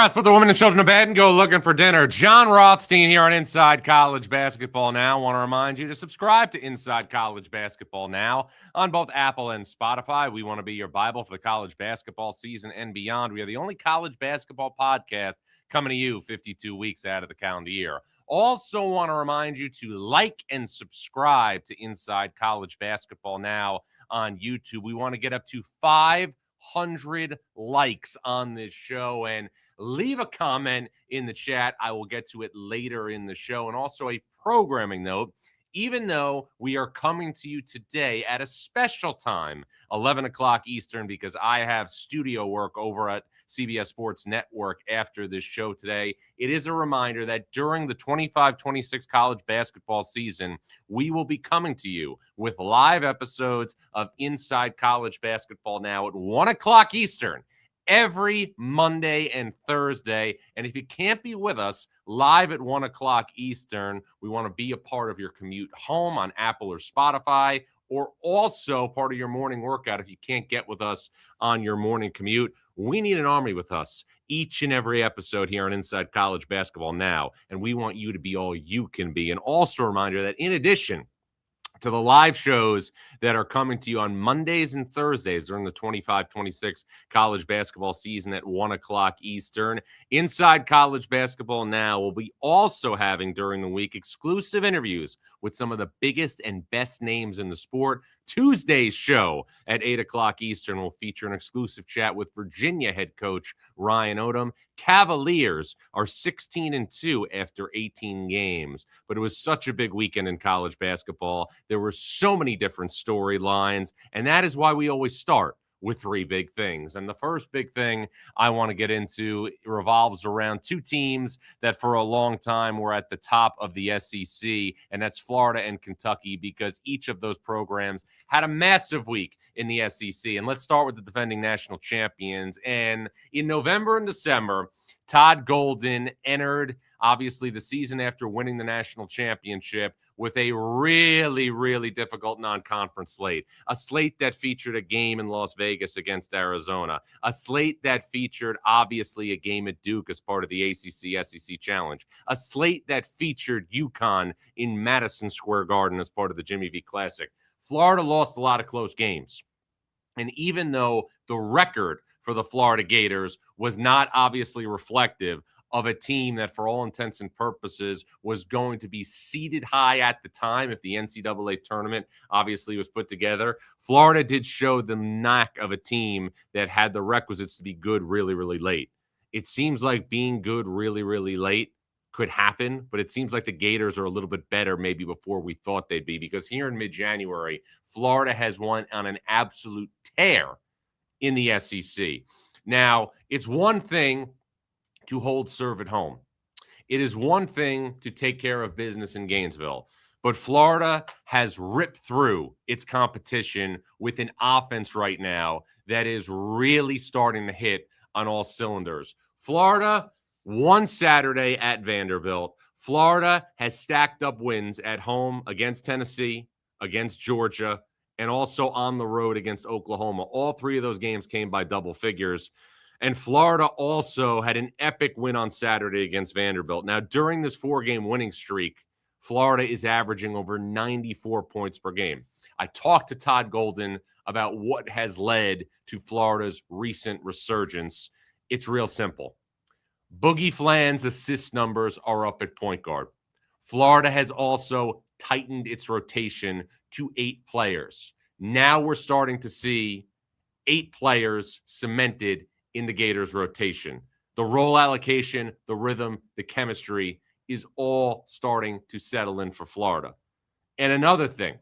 house, put the women and children to bed, and go looking for dinner. Jon Rothstein here on Inside College Basketball Now. I want to remind you to subscribe to Inside College Basketball Now on both Apple and Spotify. We want to be your Bible for the college basketball season and beyond. We are the only college basketball podcast coming to you 52 weeks out of the calendar year. Also want to remind you to like and subscribe to Inside College Basketball Now on YouTube. We want to get up to 500 likes on this show, and leave a comment in the chat. I will get to it later in the show. And also a programming note, even though we are coming to you today at a special time, 11 o'clock Eastern, because I have studio work over at CBS Sports Network after this show today, it is a reminder that during the 25-26 college basketball season, we will be coming to you with live episodes of Inside College Basketball Now at 1 o'clock Eastern every Monday and Thursday. And if you can't be with us live at 1 o'clock Eastern, we want to be a part of your commute home on Apple or Spotify, or also part of your morning workout if you can't get with us on your morning commute. We need an army with us each and every episode here on Inside College Basketball Now, and we want you to be all you can be. And also a reminder that in addition to the live shows that are coming to you on Mondays and Thursdays during the 25-26 college basketball season at 1 o'clock Eastern, Inside College Basketball Now will be also having during the week exclusive interviews with some of the biggest and best names in the sport. Tuesday's show at 8 o'clock Eastern will feature an exclusive chat with Virginia head coach Ryan Odom. Cavaliers are 16-2 after 18 games, but it was such a big weekend in college basketball. There were so many different storylines, and that is why we always start with three big things. And the first big thing I want to get into revolves around two teams that for a long time were at the top of the SEC, and that's Florida and Kentucky, because each of those programs had a massive week in the SEC. And let's start with the defending national champions. And in November and December, Todd Golden entered, obviously, the season after winning the national championship with a really, really difficult non-conference slate. A slate that featured a game in Las Vegas against Arizona. A slate that featured, obviously, a game at Duke as part of the ACC-SEC Challenge. A slate that featured UConn in Madison Square Garden as part of the Jimmy V Classic. Florida lost a lot of close games. And even though the record for the Florida Gators was not obviously reflective of a team that, for all intents and purposes, was going to be seated high at the time if the NCAA tournament obviously was put together, Florida did show the knack of a team that had the requisites to be good really, really late. It seems like being good really, really late could happen, but it seems like the Gators are a little bit better maybe before we thought they'd be, because here in mid-January, Florida has won on an absolute tear in the SEC. Now, it's one thing to hold serve at home. It is one thing to take care of business in Gainesville, but Florida has ripped through its competition with an offense right now that is really starting to hit on all cylinders. Florida won Saturday at Vanderbilt. Florida has stacked up wins at home against Tennessee, against Georgia, and also on the road against Oklahoma. All three of those games came by double figures. And Florida also had an epic win on Saturday against Vanderbilt. Now, during this four-game winning streak, Florida is averaging over 94 points per game. I talked to Todd Golden about what has led to Florida's recent resurgence. It's real simple. Boogie Flan's assist numbers are up at point guard. Florida has also tightened its rotation to 8 players. Now we're starting to see 8 players cemented in the Gators rotation. The role allocation, the rhythm, the chemistry is all starting to settle in for Florida. And another thing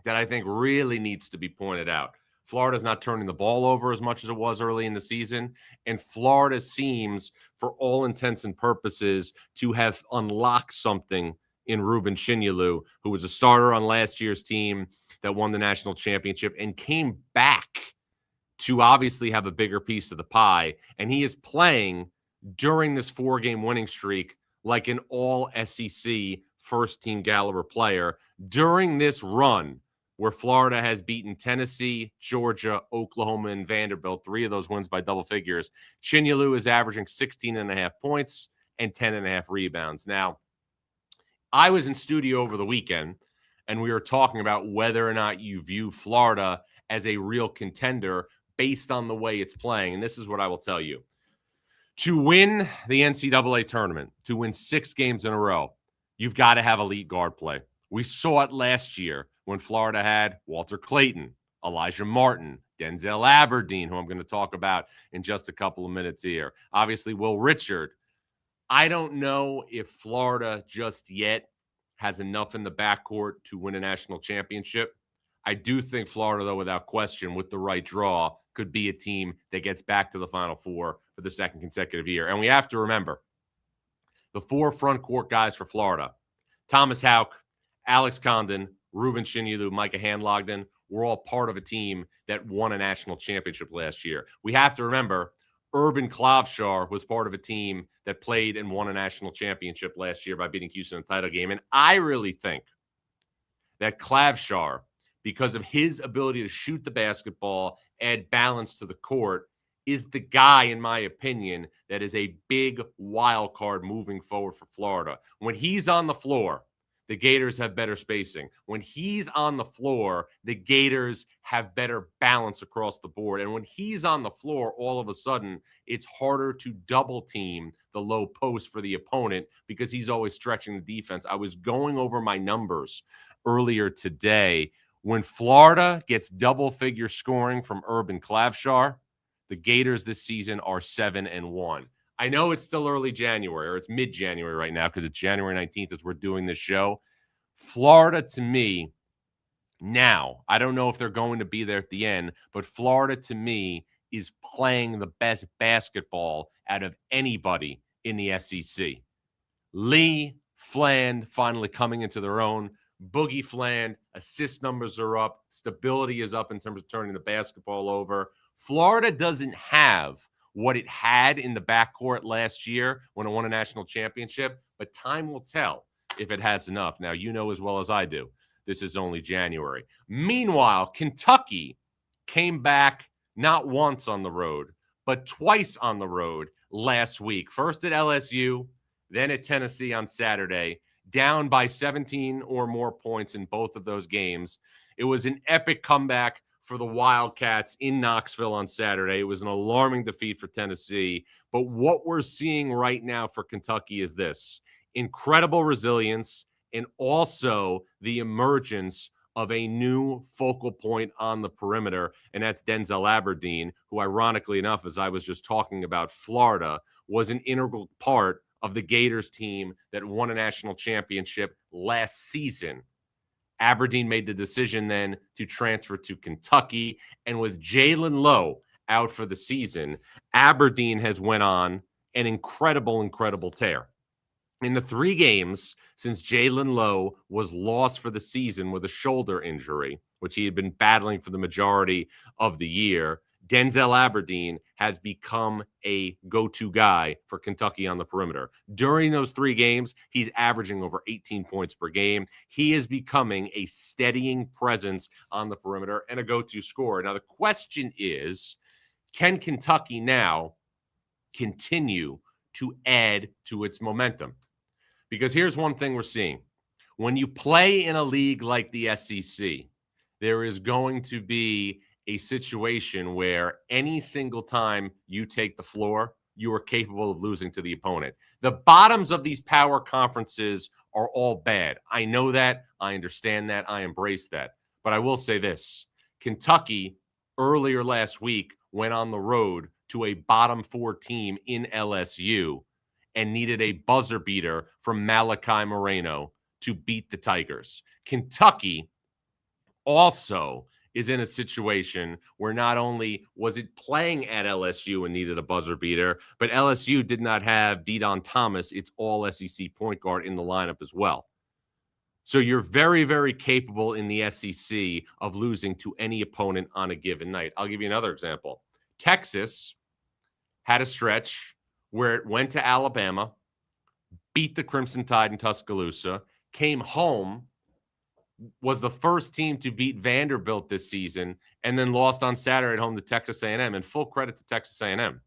that I think really needs to be pointed out, Florida's not turning the ball over as much as it was early in the season, and Florida seems, for all intents and purposes, to have unlocked something in Ruben Chinyelu, who was a starter on last year's team that won the national championship and came back to obviously have a bigger piece of the pie. And he is playing during this 4-game winning streak like an all-SEC first-team caliber player. During this run where Florida has beaten Tennessee, Georgia, Oklahoma, and Vanderbilt, 3 of those wins by double figures. Chinyelu is averaging 16.5 points and 10.5 rebounds. Now, I was in studio over the weekend, and we were talking about whether or not you view Florida as a real contender based on the way it's playing. And this is what I will tell you. To win the NCAA tournament, to win 6 games in a row, you've got to have elite guard play. We saw it last year when Florida had Walter Clayton, Elijah Martin, Denzel Aberdeen, who I'm going to talk about in just a couple of minutes here. Obviously, Will Richard. I don't know if Florida just yet has enough in the backcourt to win a national championship. I do think Florida, though, without question, with the right draw, could be a team that gets back to the Final Four for the second consecutive year. And we have to remember the 4 front court guys for Florida, Thomas Houck, Alex Condon, Ruben Chinyelu, Micah Handlogden, were all part of a team that won a national championship last year. We have to remember Urban Klavshar was part of a team that played and won a national championship last year by beating Houston in the title game. And I really think that Klavshar, because of his ability to shoot the basketball, add balance to the court, is the guy, in my opinion, that is a big wild card moving forward for Florida. When he's on the floor, the Gators have better spacing. When he's on the floor, the Gators have better balance across the board. And when he's on the floor, all of a sudden, it's harder to double team the low post for the opponent because he's always stretching the defense. I was going over my numbers earlier today. When Florida gets double-figure scoring from Urban Klavshar, the Gators this season are 7-1. I know it's still early January, or it's mid-January right now because it's January 19th as we're doing this show. Florida, to me, now, I don't know if they're going to be there at the end, but Florida, to me, is playing the best basketball out of anybody in the SEC. Lee, Fland finally coming into their own. Boogie Fland, assist numbers are up. Stability is up in terms of turning the basketball over. Florida doesn't have what it had in the backcourt last year when it won a national championship, but time will tell if it has enough. Now, you know as well as I do, this is only January. Meanwhile, Kentucky came back not once on the road, but twice on the road last week. First at LSU, then at Tennessee on Saturday, down by 17 or more points in both of those games. It was an epic comeback for the Wildcats in Knoxville on Saturday. It was an alarming defeat for Tennessee. But what we're seeing right now for Kentucky is this: incredible resilience and also the emergence of a new focal point on the perimeter, and that's Denzel Aberdeen, who, ironically enough, as I was just talking about Florida, was an integral part of the Gators team that won a national championship last season. Aberdeen made the decision then to transfer to Kentucky, and with Jalen Lowe out for the season, Aberdeen has went on an incredible tear. In the 3 games since Jalen Lowe was lost for the season with a shoulder injury, which he had been battling for the majority of the year, Denzel Aberdeen has become a go-to guy for Kentucky on the perimeter. During those 3 games, he's averaging over 18 points per game. He is becoming a steadying presence on the perimeter and a go-to scorer. Now, the question is, can Kentucky now continue to add to its momentum? Because here's one thing we're seeing. When you play in a league like the SEC, there is going to be a situation where any single time you take the floor, you are capable of losing to the opponent. The bottoms of these power conferences are all bad. I know that. I understand that. I embrace that. But I will say this. Kentucky, earlier last week, went on the road to a bottom 4 team in LSU and needed a buzzer beater from Malachi Moreno to beat the Tigers. Kentucky also is in a situation where not only was it playing at LSU and needed a buzzer beater, but LSU did not have De'Don Thomas, its all-SEC point guard, in the lineup as well. So you're very capable in the SEC of losing to any opponent on a given night. I'll give you another example. Texas had a stretch where it went to Alabama, beat the Crimson Tide in Tuscaloosa, came home, was the first team to beat Vanderbilt this season and then lost on Saturday at home to Texas A&M, and full credit to Texas A&M.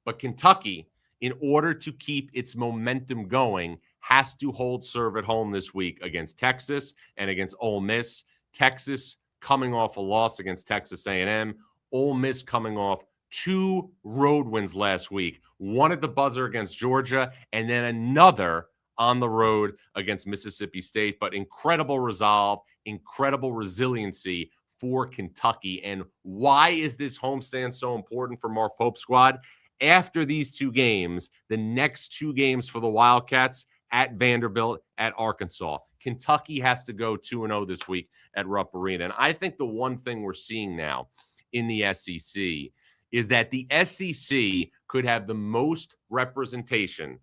But Kentucky, in order to keep its momentum going, has to hold serve at home this week against Texas and against Ole Miss. Texas coming off a loss against Texas A&M. Ole Miss coming off 2 road wins last week, one at the buzzer against Georgia, and then another on the road against Mississippi State. But incredible resolve, incredible resiliency for Kentucky. And why is this homestand so important for Mark Pope's squad? After these 2 games, the next 2 games for the Wildcats at Vanderbilt, at Arkansas. Kentucky has to go 2-0 this week at Rupp Arena. And I think the one thing we're seeing now in the SEC is that the SEC could have the most representation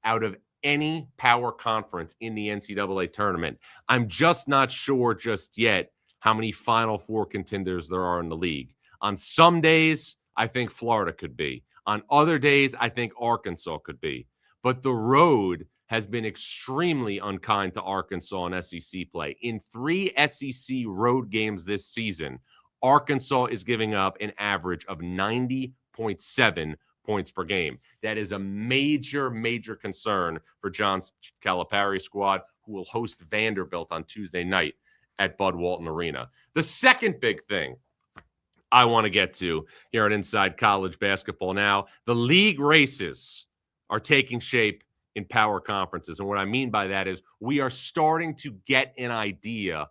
out of any power conference in the NCAA tournament. I'm just not sure just yet how many Final Four contenders there are in the league. On some days, I think Florida could be. On other days, I think Arkansas could be. But the road has been extremely unkind to Arkansas in SEC play. In 3 SEC road games this season, Arkansas is giving up an average of 90.7 points per game. That is a major, major concern for John Calipari's squad, who will host Vanderbilt on Tuesday night at Bud Walton Arena. The second big thing I want to get to here at Inside College Basketball Now, the league races are taking shape in power conferences. And what I mean by that is we are starting to get an idea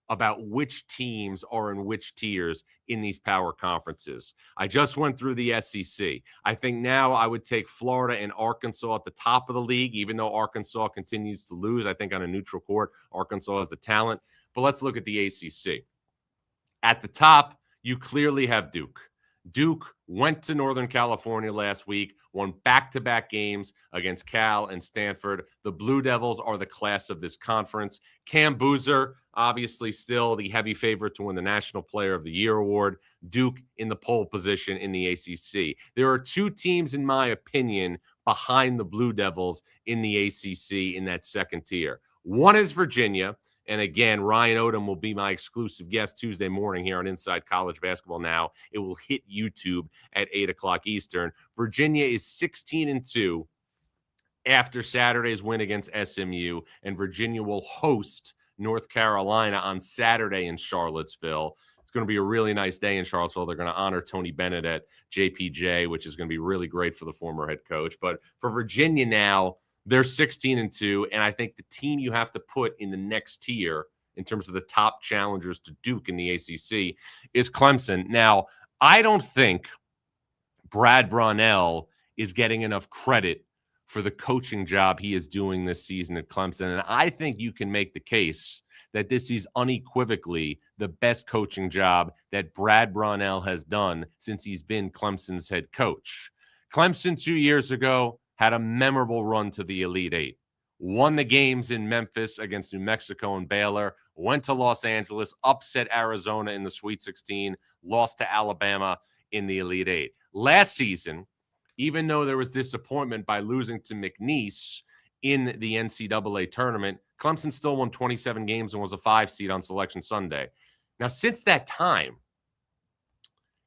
about which teams are in which tiers in these power conferences. I just went through the SEC. I think now I would take Florida and Arkansas at the top of the league, even though Arkansas continues to lose. I think on a neutral court, Arkansas has the talent. But let's look at the ACC. At the top, you clearly have Duke. Duke went to Northern California last week, won back-to-back games against Cal and Stanford. The Blue Devils are the class of this conference. Cam Boozer, obviously still the heavy favorite to win the National Player of the Year award. Duke in the pole position in the ACC. There are 2 teams, in my opinion, behind the Blue Devils in the ACC in that second tier. One is Virginia. And again, Ryan Odom will be my exclusive guest Tuesday morning here on Inside College Basketball Now. It will hit YouTube at 8 o'clock Eastern. Virginia is 16-2 after Saturday's win against SMU, and Virginia will host North Carolina on Saturday in Charlottesville. It's going to be a really nice day in Charlottesville. They're going to honor Tony Bennett at JPJ, which is going to be really great for the former head coach. But for Virginia now, they're 16-2, and I think the team you have to put in the next tier in terms of the top challengers to Duke in the ACC is Clemson. Now, I don't think Brad Brownell is getting enough credit for the coaching job he is doing this season at Clemson, and I think you can make the case that this is unequivocally the best coaching job that Brad Brownell has done since he's been Clemson's head coach. Clemson 2 years ago had a memorable run to the Elite Eight, won the games in Memphis against New Mexico and Baylor, went to Los Angeles, upset Arizona in the Sweet 16, lost to Alabama in the Elite Eight. Last season, even though there was disappointment by losing to McNeese in the NCAA tournament, Clemson still won 27 games and was a 5 seed on Selection Sunday. Now, since that time,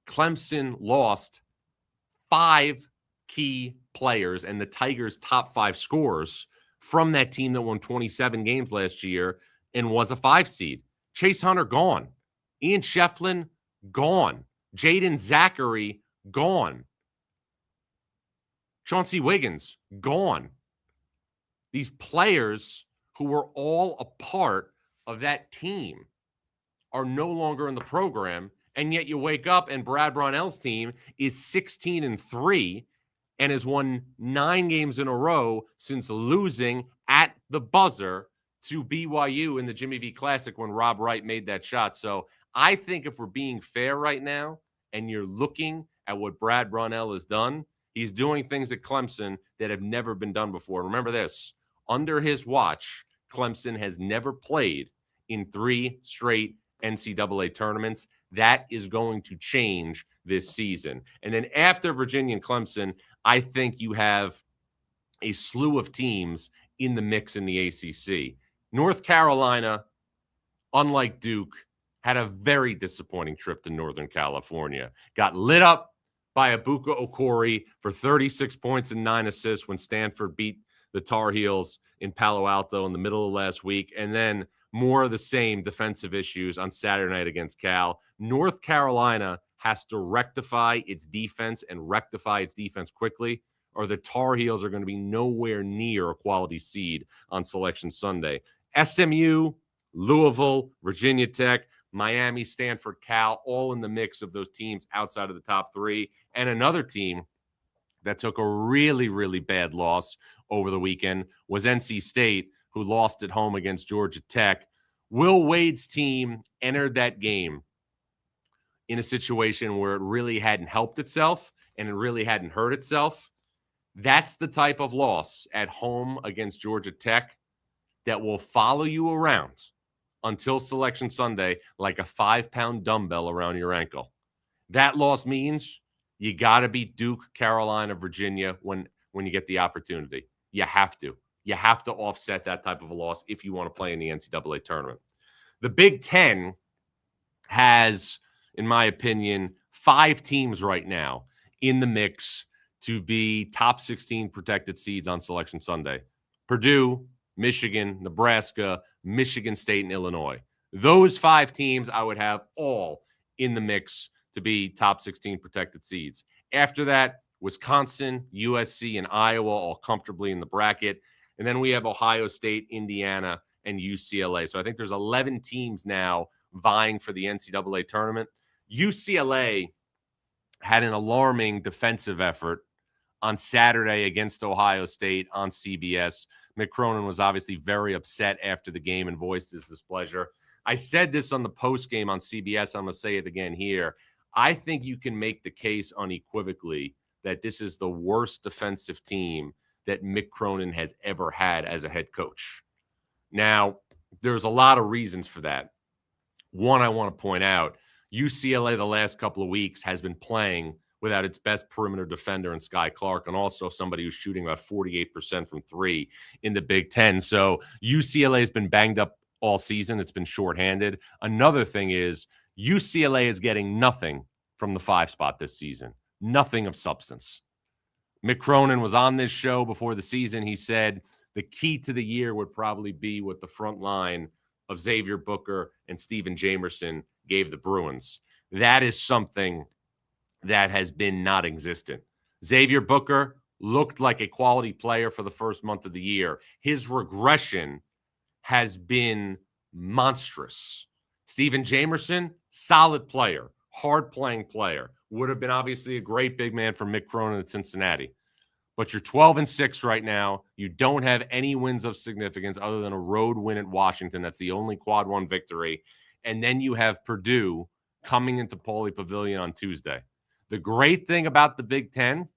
Clemson lost 5 key players and the Tigers' top 5 scorers from that team that won 27 games last year and was a 5 seed. Chase Hunter, gone. Ian Shefflin, gone. Jaden Zachary, gone. Chauncey Wiggins, gone. These players who were all a part of that team are no longer in the program, and yet you wake up and Brad Brownell's team is 16-3 and has won 9 games in a row since losing at the buzzer to BYU in the Jimmy V Classic when Rob Wright made that shot. So I think if we're being fair right now and you're looking at what Brad Brownell has done, he's doing things at Clemson that have never been done before. Remember this, under his watch, Clemson has never played in 3 straight NCAA tournaments. That is going to change this season. And then after Virginia and Clemson, I think you have a slew of teams in the mix in the ACC. North Carolina unlike Duke, had a very disappointing trip to Northern California. Got lit up by Ibuka Okori for 36 points and 9 assists when Stanford beat the Tar Heels in Palo Alto in the middle of last week. And then more of the same defensive issues on Saturday night against Cal. North Carolina has to rectify its defense and rectify its defense quickly, or the Tar Heels are going to be nowhere near a quality seed on Selection Sunday. SMU, Louisville, Virginia Tech, Miami, Stanford, Cal, all in the mix of those teams outside of the top three. And another team that took a really, really bad loss over the weekend was NC State, who lost at home against Georgia Tech. Will Wade's team entered that game in a situation where it really hadn't helped itself and it really hadn't hurt itself. That's the type of loss at home against Georgia Tech that will follow you around until Selection Sunday like a 5-pound dumbbell around your ankle. That loss means you got to beat Duke, Carolina, Virginia when you get the opportunity. You have to. You have to offset that type of a loss if you want to play in the NCAA tournament. The Big Ten has, in my opinion, 5 teams right now in the mix to be top 16 protected seeds on Selection Sunday. Purdue, Michigan, Nebraska, Michigan State, and Illinois. Those 5 teams I would have all in the mix to be top 16 protected seeds. After that, Wisconsin, USC, and Iowa all comfortably in the bracket. And then we have Ohio State, Indiana, and UCLA. So I think there's 11 teams now vying for the NCAA tournament. UCLA had an alarming defensive effort on Saturday against Ohio State on CBS. Mick Cronin was obviously very upset after the game and voiced his displeasure. I said this on the postgame on CBS. I'm going to say it again here. I think you can make the case unequivocally that this is the worst defensive team that Mick Cronin has ever had as a head coach. Now, there's a lot of reasons for that. One, I want to point out, UCLA the last couple of weeks has been playing without its best perimeter defender in Sky Clark, and also somebody who's shooting about 48% from three in the Big Ten. So UCLA has been banged up all season. It's been shorthanded. Another thing is UCLA is getting nothing from the 5 spot this season, nothing of substance. Mick Cronin was on this show before the season. He said the key to the year would probably be what the front line of Xavier Booker and Steven Jamerson gave the Bruins. That is something that has been not existent. Xavier Booker looked like a quality player for the first month of the year. His regression has been monstrous. Steven Jamerson, solid player, hard-playing player. Would have been obviously a great big man for Mick Cronin at Cincinnati. But you're 12-6 right now. You don't have any wins of significance other than a road win at Washington. That's the only quad one victory. And then you have Purdue coming into Pauley Pavilion on Tuesday. The great thing about the Big Ten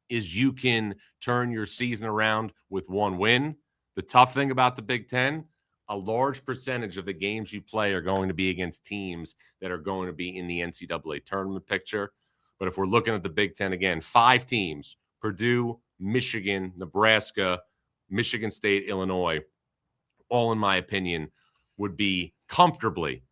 is you can turn your season around with one win. The tough thing about the Big Ten, a large percentage of the games you play are going to be against teams that are going to be in the NCAA tournament picture. But if we're looking at the Big Ten again, 5 teams, Purdue, Michigan, Nebraska, Michigan State, Illinois, all in my opinion, would be comfortably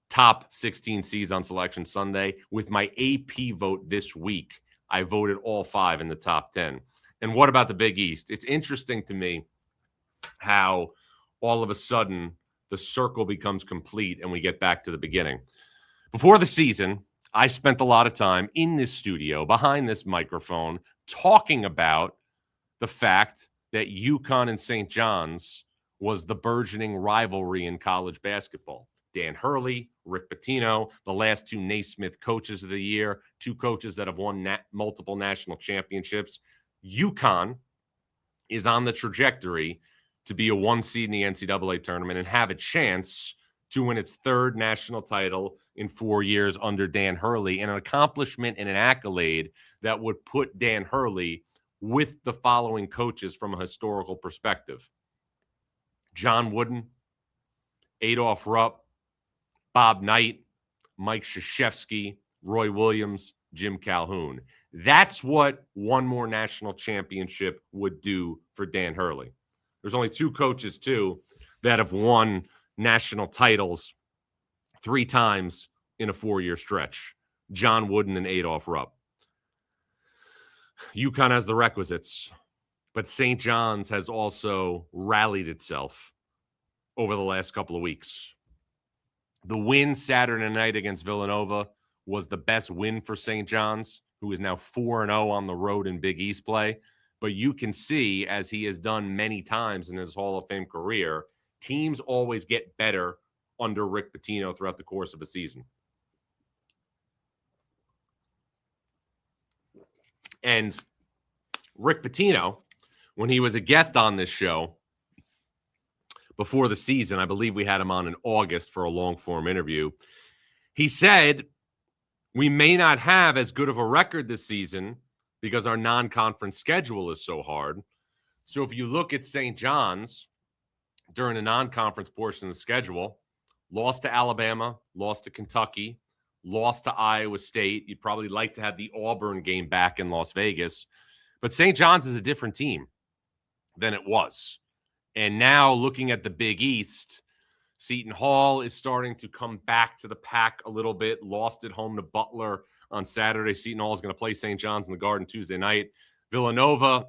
top 16 seeds on Selection Sunday. With my AP vote this week, I voted all 5 in the top 10. And what about the Big East? It's interesting to me how all of a sudden the circle becomes complete and we get back to the beginning. Before the season, I spent a lot of time in this studio, behind this microphone, talking about the fact that UConn and St. John's was the burgeoning rivalry in college basketball. Dan Hurley, Rick Pitino, the last 2 Naismith coaches of the year, 2 coaches that have won multiple national championships. UConn is on the trajectory to be a 1 seed in the NCAA tournament and have a chance to win its 3rd national title in 4 years under Dan Hurley, and an accomplishment and an accolade that would put Dan Hurley with the following coaches from a historical perspective: John Wooden, Adolph Rupp, Bob Knight, Mike Krzyzewski, Roy Williams, Jim Calhoun. That's what one more national championship would do for Dan Hurley. There's only 2 coaches, too, that have won national titles 3 times in a 4-year stretch. John Wooden and Adolph Rupp. UConn has the requisites, but St. John's has also rallied itself over the last couple of weeks. The win Saturday night against Villanova was the best win for St. John's, who is now 4-0 on the road in Big East play. But you can see, as he has done many times in his Hall of Fame career, teams always get better under Rick Pitino throughout the course of a season. And Rick Pitino, when he was a guest on this show before the season, I believe we had him on in August for a long-form interview, he said, we may not have as good of a record this season because our non-conference schedule is so hard. So if you look at St. John's during the non-conference portion of the schedule, lost to Alabama, lost to Kentucky, lost to Iowa State. You'd probably like to have the Auburn game back in Las Vegas. But St. John's is a different team than it was. And now looking at the Big East, Seton Hall is starting to come back to the pack a little bit. Lost at home to Butler on Saturday. Seton Hall is going to play St. John's in the Garden Tuesday night. Villanova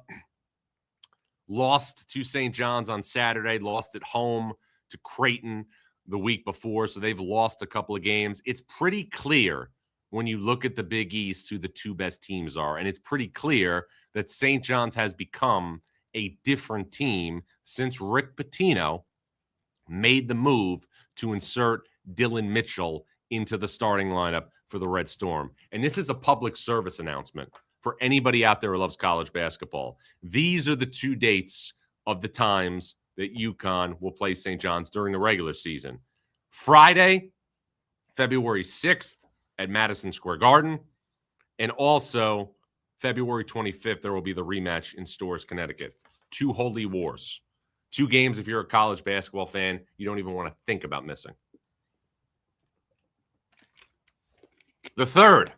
lost to St. John's on Saturday, lost at home to Creighton the week before, so they've lost a couple of games. It's pretty clear when you look at the Big East who the 2 best teams are, and it's pretty clear that St. John's has become a different team since Rick Pitino made the move to insert Dylan Mitchell into the starting lineup for the Red Storm. And this is a public service announcement for anybody out there who loves college basketball. These are the 2 dates of the times that UConn will play St. John's during the regular season. Friday, February 6th at Madison Square Garden, and also February 25th, there will be the rematch in Storrs, Connecticut. 2 holy wars. 2 games, if you're a college basketball fan, you don't even want to think about missing. The third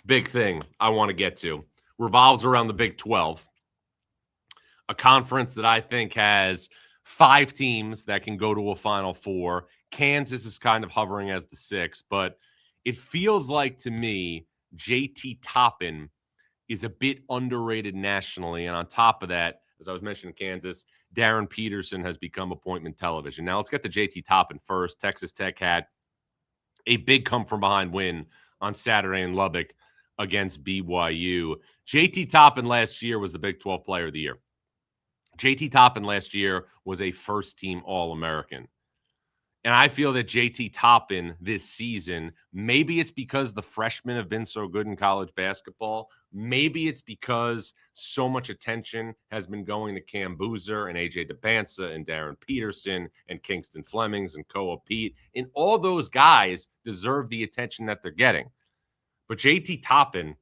big thing I want to get to revolves around the Big 12, a conference that I think has 5 teams that can go to a Final Four. Kansas is kind of hovering as the 6th, but it feels like to me JT Toppin is a bit underrated nationally. And on top of that, as I was mentioning Kansas, Darryn Peterson has become appointment television. Now let's get to JT Toppin first. Texas Tech had a big come-from-behind win on Saturday in Lubbock against BYU. JT Toppin last year was the Big 12 Player of the Year. JT Toppin last year was a first-team All-American. And I feel that JT Toppin this season, maybe it's because the freshmen have been so good in college basketball. Maybe it's because so much attention has been going to Cam Boozer and AJ DeBansa and Darryn Peterson and Kingston Flemings and Koa Pete. And all those guys deserve the attention that they're getting. But JT Toppin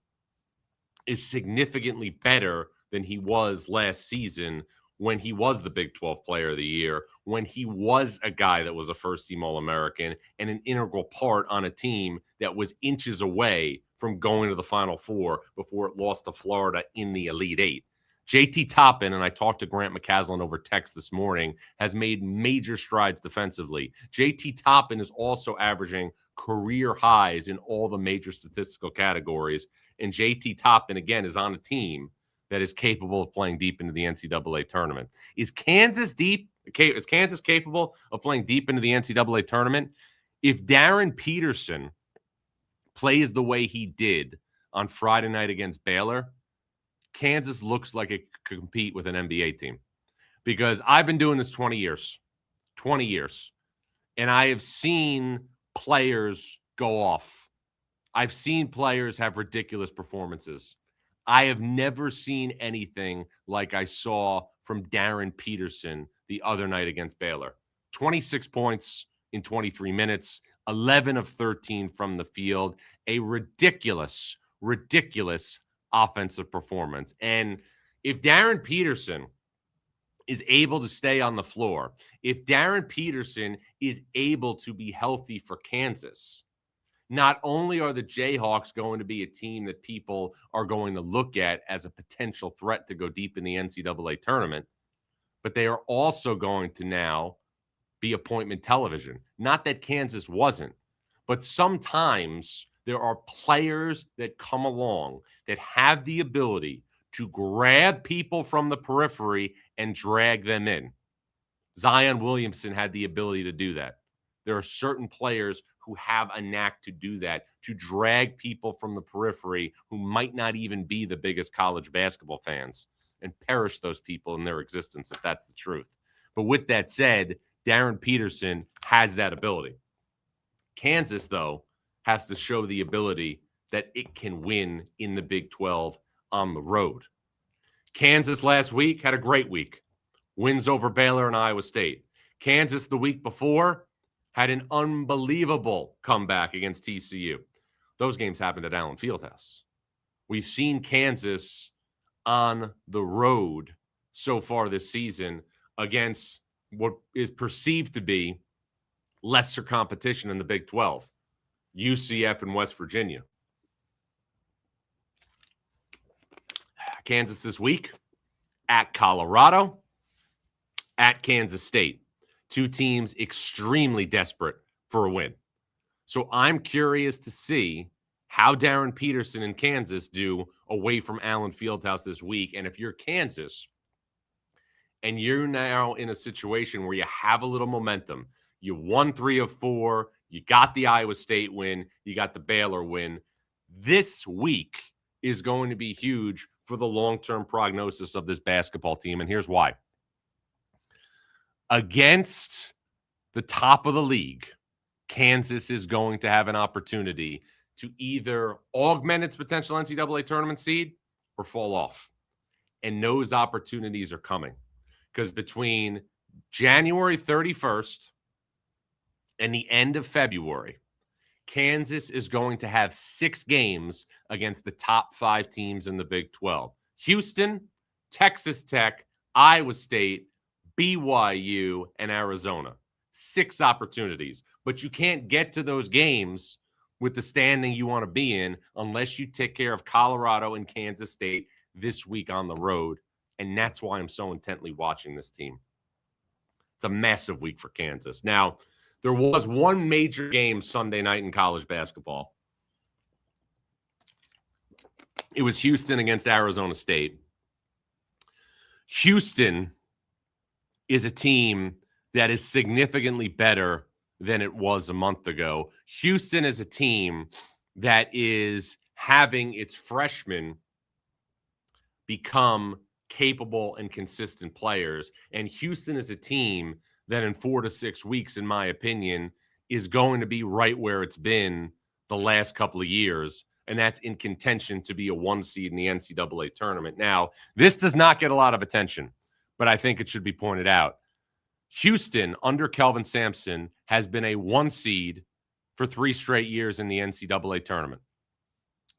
is significantly better than he was last season when he was the Big 12 Player of the Year, when he was a guy that was a first-team All-American and an integral part on a team that was inches away from going to the Final Four before it lost to Florida in the Elite Eight. JT Toppin, and I talked to Grant McCaslin over text this morning, has made major strides defensively. JT Toppin is also averaging career highs in all the major statistical categories. And JT Toppin, again, is on a team that is capable of playing deep into the NCAA tournament. Is Kansas deep? Is Kansas capable of playing deep into the NCAA tournament? If Darryn Peterson plays the way he did on Friday night against Baylor, Kansas looks like it could compete with an NBA team. Because I've been doing this 20 years, and I have seen players go off. I've seen players have ridiculous performances. I have never seen anything like I saw from Darryn Peterson the other night against Baylor. 26 points in 23 minutes, 11 of 13 from the field, a ridiculous offensive performance. And if Darryn Peterson is able to stay on the floor, if Darryn Peterson is able to be healthy for Kansas, not only are the Jayhawks going to be a team that people are going to look at as a potential threat to go deep in the NCAA tournament, but they are also going to now be appointment television. Not that Kansas wasn't, but sometimes there are players that come along that have the ability to grab people from the periphery and drag them in. Zion Williamson had the ability to do that. There are certain players who have a knack to do that, to drag people from the periphery who might not even be the biggest college basketball fans and perish those people in their existence, if that's the truth. But with that said, Darryn Peterson has that ability. Kansas, though, has to show the ability that it can win in the Big 12 on the road. Kansas last week had a great week. Wins over Baylor and Iowa State. Kansas the week before had an unbelievable comeback against TCU. Those games happened at Allen Fieldhouse. We've seen Kansas on the road so far this season against what is perceived to be lesser competition in the Big 12, UCF and West Virginia. Kansas this week at Colorado, at Kansas State. Two teams extremely desperate for a win. So I'm curious to see how Darryn Peterson and Kansas do away from Allen Fieldhouse this week. And if you're Kansas and you're now in a situation where you have a little momentum, you won 3 of 4, you got the Iowa State win, you got the Baylor win, this week is going to be huge for the long-term prognosis of this basketball team. And here's why. Against the top of the league, Kansas is going to have an opportunity to either augment its potential NCAA tournament seed or fall off. And those opportunities are coming because between January 31st and the end of February, Kansas is going to have 6 games against the top 5 teams in the Big 12. Houston, Texas Tech, Iowa State, BYU, and Arizona. 6 opportunities. But you can't get to those games with the standing you want to be in unless you take care of Colorado and Kansas State this week on the road. And that's why I'm so intently watching this team. It's a massive week for Kansas. Now, there was one major game Sunday night in college basketball. It was Houston against Arizona State. Houston is a team that is significantly better than it was a month ago. Houston is a team that is having its freshmen become capable and consistent players. And Houston is a team that in 4 to 6 weeks, in my opinion, is going to be right where it's been the last couple of years. And that's in contention to be a 1 seed in the NCAA tournament. Now, this does not get a lot of attention, but I think it should be pointed out. Houston, under Kelvin Sampson, has been a 1 seed for 3 straight years in the NCAA tournament.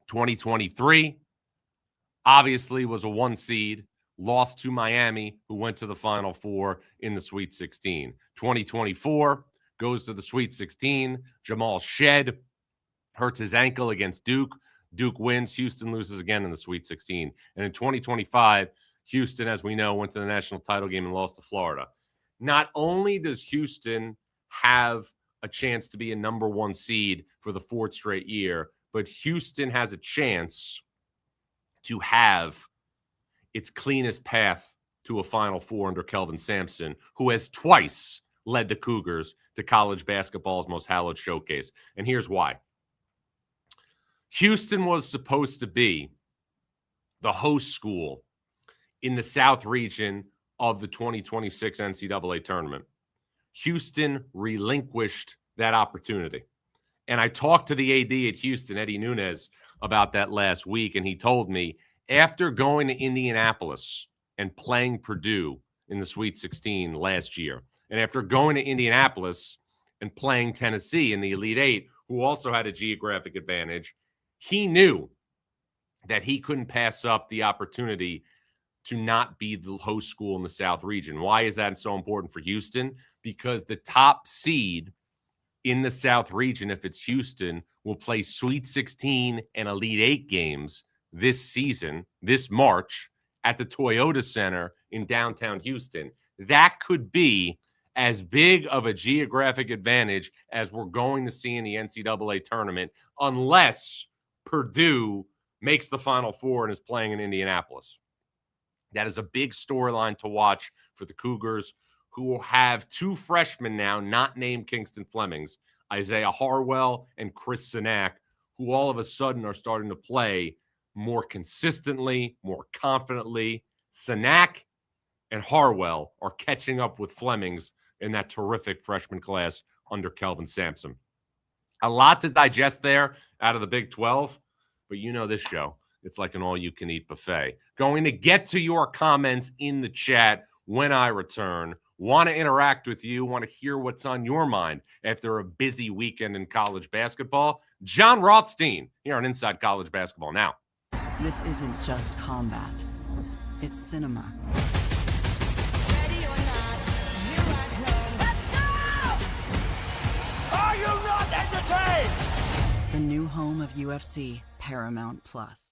2023, obviously, was a 1 seed, lost to Miami, who went to the Final Four in the Sweet 16. 2024 goes to the Sweet 16. Jamal Shead hurts his ankle against Duke. Duke wins. Houston loses again in the Sweet 16. And in 2025, Houston, as we know, went to the national title game and lost to Florida. Not only does Houston have a chance to be a number 1 seed for the 4th straight year, but Houston has a chance to have its cleanest path to a Final Four under Kelvin Sampson, who has twice led the Cougars to college basketball's most hallowed showcase. And here's why. Houston was supposed to be the host school in the South region of the 2026 NCAA tournament. Houston relinquished that opportunity. And I talked to the AD at Houston, Eddie Nunez, about that last week, and he told me after going to Indianapolis and playing Purdue in the Sweet 16 last year, and after going to Indianapolis and playing Tennessee in the Elite Eight, who also had a geographic advantage, he knew that he couldn't pass up the opportunity to not be the host school in the South region. Why is that so important for Houston? Because the top seed in the South region, if it's Houston, will play Sweet 16 and Elite 8 games this season, this March, at the Toyota Center in downtown Houston. That could be as big of a geographic advantage as we're going to see in the NCAA tournament unless Purdue makes the Final Four and is playing in Indianapolis. That is a big storyline to watch for the Cougars, who will have two freshmen now not named Kingston Flemings, Isaiah Harwell and Chris Sinak, who all of a sudden are starting to play more consistently, more confidently. Sinak and Harwell are catching up with Flemings in that terrific freshman class under Kelvin Sampson. A lot to digest there out of the Big 12, but you know this show. It's like an all-you-can-eat buffet. Going to get to your comments in the chat when I return. Want to interact with you, want to hear what's on your mind after a busy weekend in college basketball. Jon Rothstein here on Inside College Basketball Now. This isn't just combat. It's cinema. Ready or not, here I come. Let's go! Are you not entertained? The new home of UFC, Paramount Plus.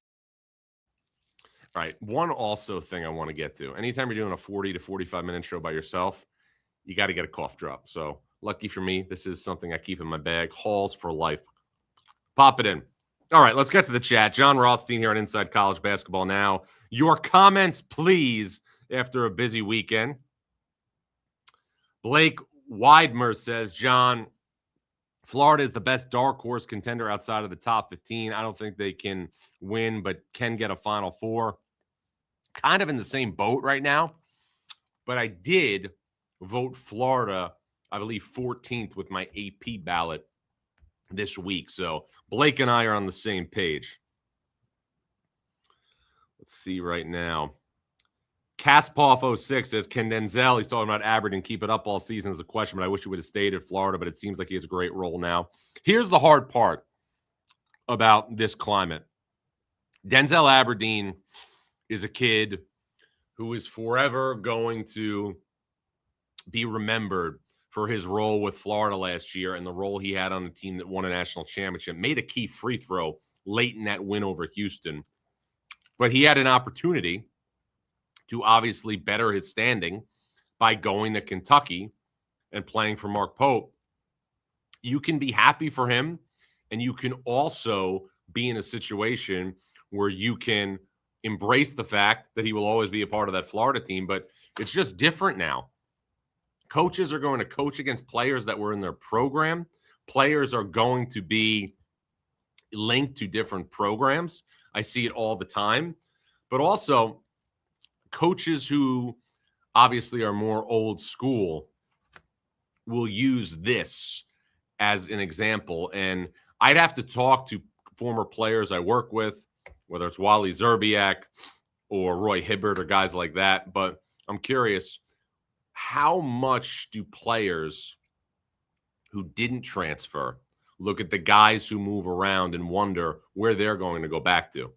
All right, one also thing I want to get to. Anytime you're doing a 40 to 45-minute show by yourself, you got to get a cough drop. So lucky for me, this is something I keep in my bag. Halls for life. Pop it in. All right, let's get to the chat. Jon Rothstein here on Inside College Basketball Now. Your comments, please, after a busy weekend. Blake Weidmer says, John, Florida is the best dark horse contender outside of the top 15. I don't think they can win, but can get a Final Four. Kind of in the same boat right now. But I did vote Florida, I believe, 14th with my AP ballot this week. So Blake and I are on the same page. Let's see right now. Kaspoff06 says, can Denzel, he's talking about Aberdeen, keep it up all season is a question, but I wish he would have stayed at Florida, but it seems like he has a great role now. Here's the hard part about this climate. Denzel Aberdeen is a kid who is forever going to be remembered for his role with Florida last year and the role he had on the team that won a national championship, made a key free throw late in that win over Houston. But he had an opportunity to obviously better his standing by going to Kentucky and playing for Mark Pope. You can be happy for him, and you can also be in a situation where you can embrace the fact that he will always be a part of that Florida team, but it's just different now. Coaches are going to coach against players that were in their program. Players are going to be linked to different programs. I see it all the time. But also, coaches who obviously are more old school will use this as an example. And I'd have to talk to former players I work with, whether it's Wally Zerbiak or Roy Hibbert or guys like that. But I'm curious, how much do players who didn't transfer look at the guys who move around and wonder where they're going to go back to?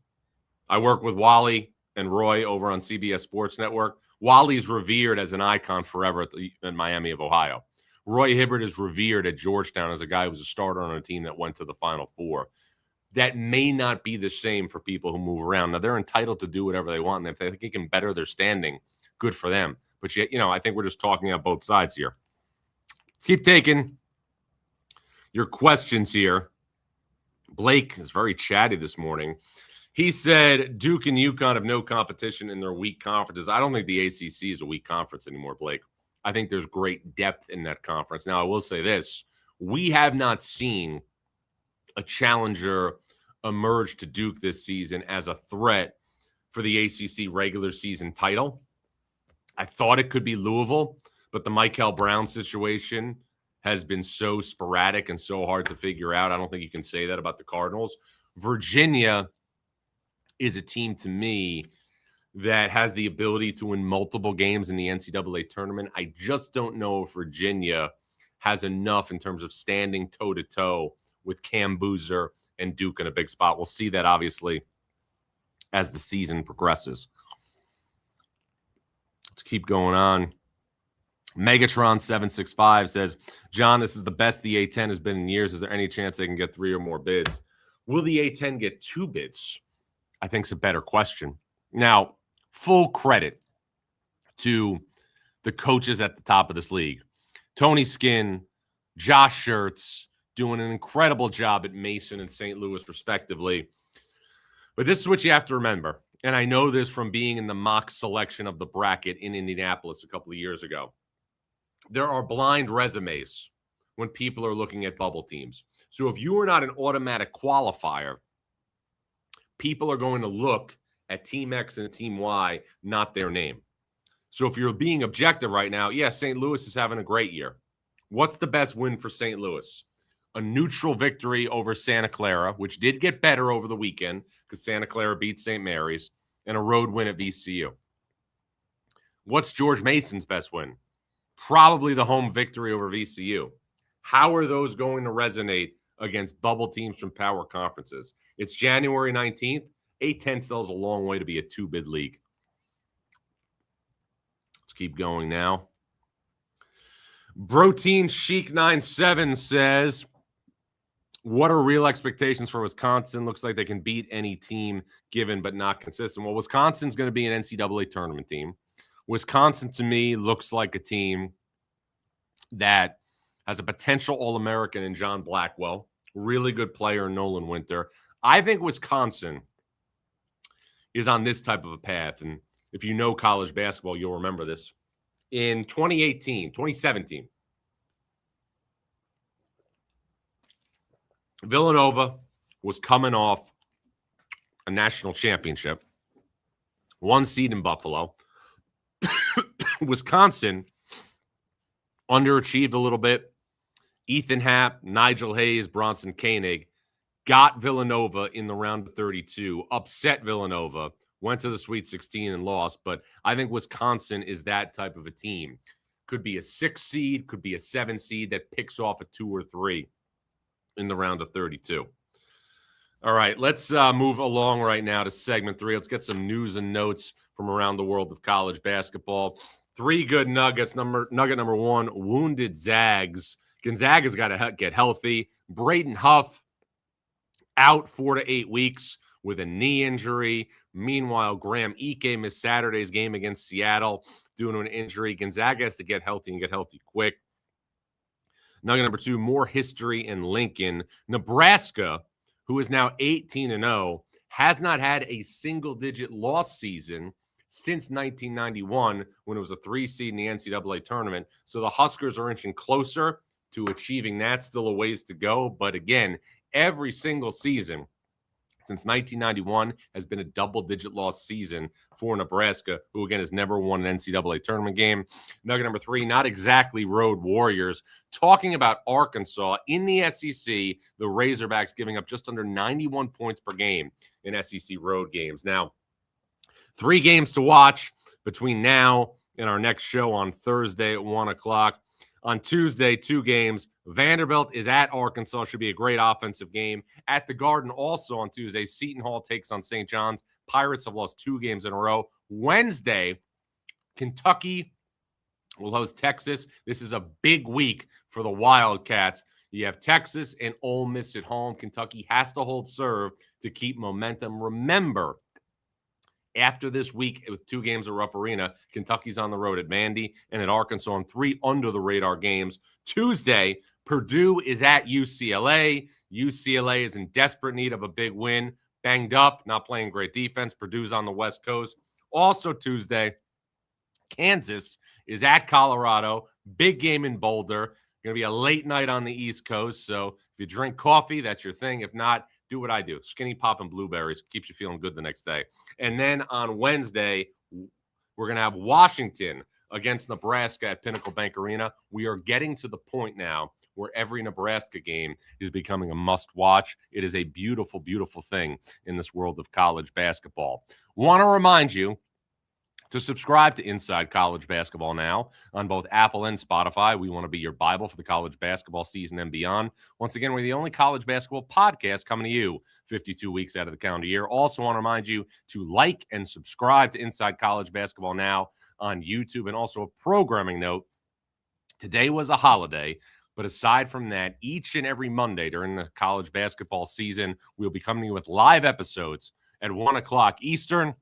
I work with Wally and Roy over on CBS Sports Network. Wally's revered as an icon forever at Miami of Ohio. Roy Hibbert is revered at Georgetown as a guy who was a starter on a team that went to the Final Four. That may not be the same for people who move around. Now, they're entitled to do whatever they want, and if they think it can better their standing, good for them. But, I think we're just talking about both sides here. Let's keep taking your questions here. Blake is very chatty this morning. He said Duke and UConn have no competition in their weak conferences. I don't think the ACC is a weak conference anymore, Blake. I think there's great depth in that conference. Now, I will say this. We have not seen a challenger emerge to Duke this season as a threat for the ACC regular season title. I thought it could be Louisville, but the Michael Brown situation has been so sporadic and so hard to figure out. I don't think you can say that about the Cardinals. Virginia is a team to me that has the ability to win multiple games in the NCAA tournament. I just don't know if Virginia has enough in terms of standing toe-to-toe with Cam Boozer and Duke in a big spot. We'll see that, obviously, as the season progresses. Let's keep going on. Megatron765 says, John, this is the best the A10 has been in years. Is there any chance they can get 3 or more bids? Will the A10 get 2 bids? I think is a better question. Now, full credit to the coaches at the top of this league. Tony Skinn, Josh Schertz doing an incredible job at Mason and St. Louis, respectively. But this is what you have to remember. And I know this from being in the mock selection of the bracket in Indianapolis a couple of years ago. There are blind resumes when people are looking at bubble teams. So if you are not an automatic qualifier, people are going to look at Team X and Team Y, not their name. So if you're being objective right now, St. Louis is having a great year. What's the best win for St. Louis? A neutral victory over Santa Clara, which did get better over the weekend because Santa Clara beat St. Mary's, and a road win at VCU. What's George Mason's best win? Probably the home victory over VCU. How are those going to resonate against bubble teams from power conferences? It's January 19th. 8-10 still is a long way to be a two-bid league. Let's keep going now. Protein Chic 97 says, what are real expectations for Wisconsin? Looks like they can beat any team given but not consistent. Well, Wisconsin's going to be an NCAA tournament team. Wisconsin, to me, looks like a team that has a potential All-American in John Blackwell, really good player in Nolan Winter. I think Wisconsin is on this type of a path. And if you know college basketball, you'll remember this. In 2017, Villanova was coming off a national championship, 1 seed in Buffalo. Wisconsin underachieved a little bit. Ethan Happ, Nigel Hayes, Bronson Koenig got Villanova in the round of 32, upset Villanova, went to the Sweet 16 and lost. But I think Wisconsin is that type of a team. Could be a 6 seed, could be a 7 seed that picks off a 2 or 3 in the round of 32. All right, let's move along right now to segment 3. Let's get some news and notes from around the world of college basketball. 3 good nuggets. Nugget number 1, wounded Zags. Gonzaga's got to get healthy. Braden Huff out 4 to 8 weeks with a knee injury. Meanwhile, Graham Ike missed Saturday's game against Seattle due to an injury. Gonzaga has to get healthy and get healthy quick. Nugget number 2, more history in Lincoln. Nebraska, who is now 18-0, has not had a single-digit loss season since 1991 when it was a 3 seed in the NCAA tournament. So the Huskers are inching closer to achieving that. Still a ways to go. But again, every single season since 1991 has been a double-digit loss season for Nebraska, who, again, has never won an NCAA tournament game. Nugget number 3, not exactly road warriors. Talking about Arkansas, in the SEC, the Razorbacks giving up just under 91 points per game in SEC road games. Now, 3 games to watch between now and our next show on Thursday at 1 o'clock. On Tuesday, 2 games. Vanderbilt is at Arkansas. Should be a great offensive game. At the Garden also on Tuesday, Seton Hall takes on St. John's. Pirates have lost 2 games in a row. Wednesday, Kentucky will host Texas. This is a big week for the Wildcats. You have Texas and Ole Miss at home. Kentucky has to hold serve to keep momentum. Remember, after this week with 2 games at Rupp Arena, Kentucky's on the road at Vandy and at Arkansas on 3 under-the-radar games. Tuesday, Purdue is at UCLA. UCLA is in desperate need of a big win. Banged up, not playing great defense. Purdue's on the West Coast. Also Tuesday, Kansas is at Colorado. Big game in Boulder. Going to be a late night on the East Coast. So if you drink coffee, that's your thing. If not, do what I do. Skinny pop and blueberries. Keeps you feeling good the next day. And then on Wednesday, we're going to have Washington against Nebraska at Pinnacle Bank Arena. We are getting to the point now where every Nebraska game is becoming a must-watch. It is a beautiful, beautiful thing in this world of college basketball. Want to remind you to subscribe to Inside College Basketball now on both Apple and Spotify. We want to be your Bible for the college basketball season and beyond. Once again, we're the only college basketball podcast coming to you 52 weeks out of the calendar year. Also want to remind you to like and subscribe to Inside College Basketball now on YouTube. And also a programming note, today was a holiday, but aside from that, each and every Monday during the college basketball season, we'll be coming to you with live episodes at 1 o'clock Eastern,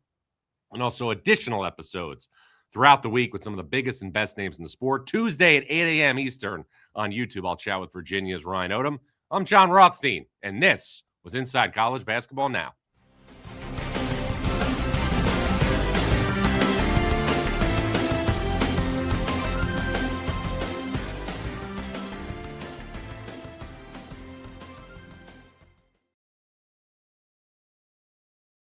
and also additional episodes throughout the week with some of the biggest and best names in the sport. Tuesday at 8 a.m. Eastern on YouTube, I'll chat with Virginia's Ryan Odom. I'm Jon Rothstein, and this was Inside College Basketball Now.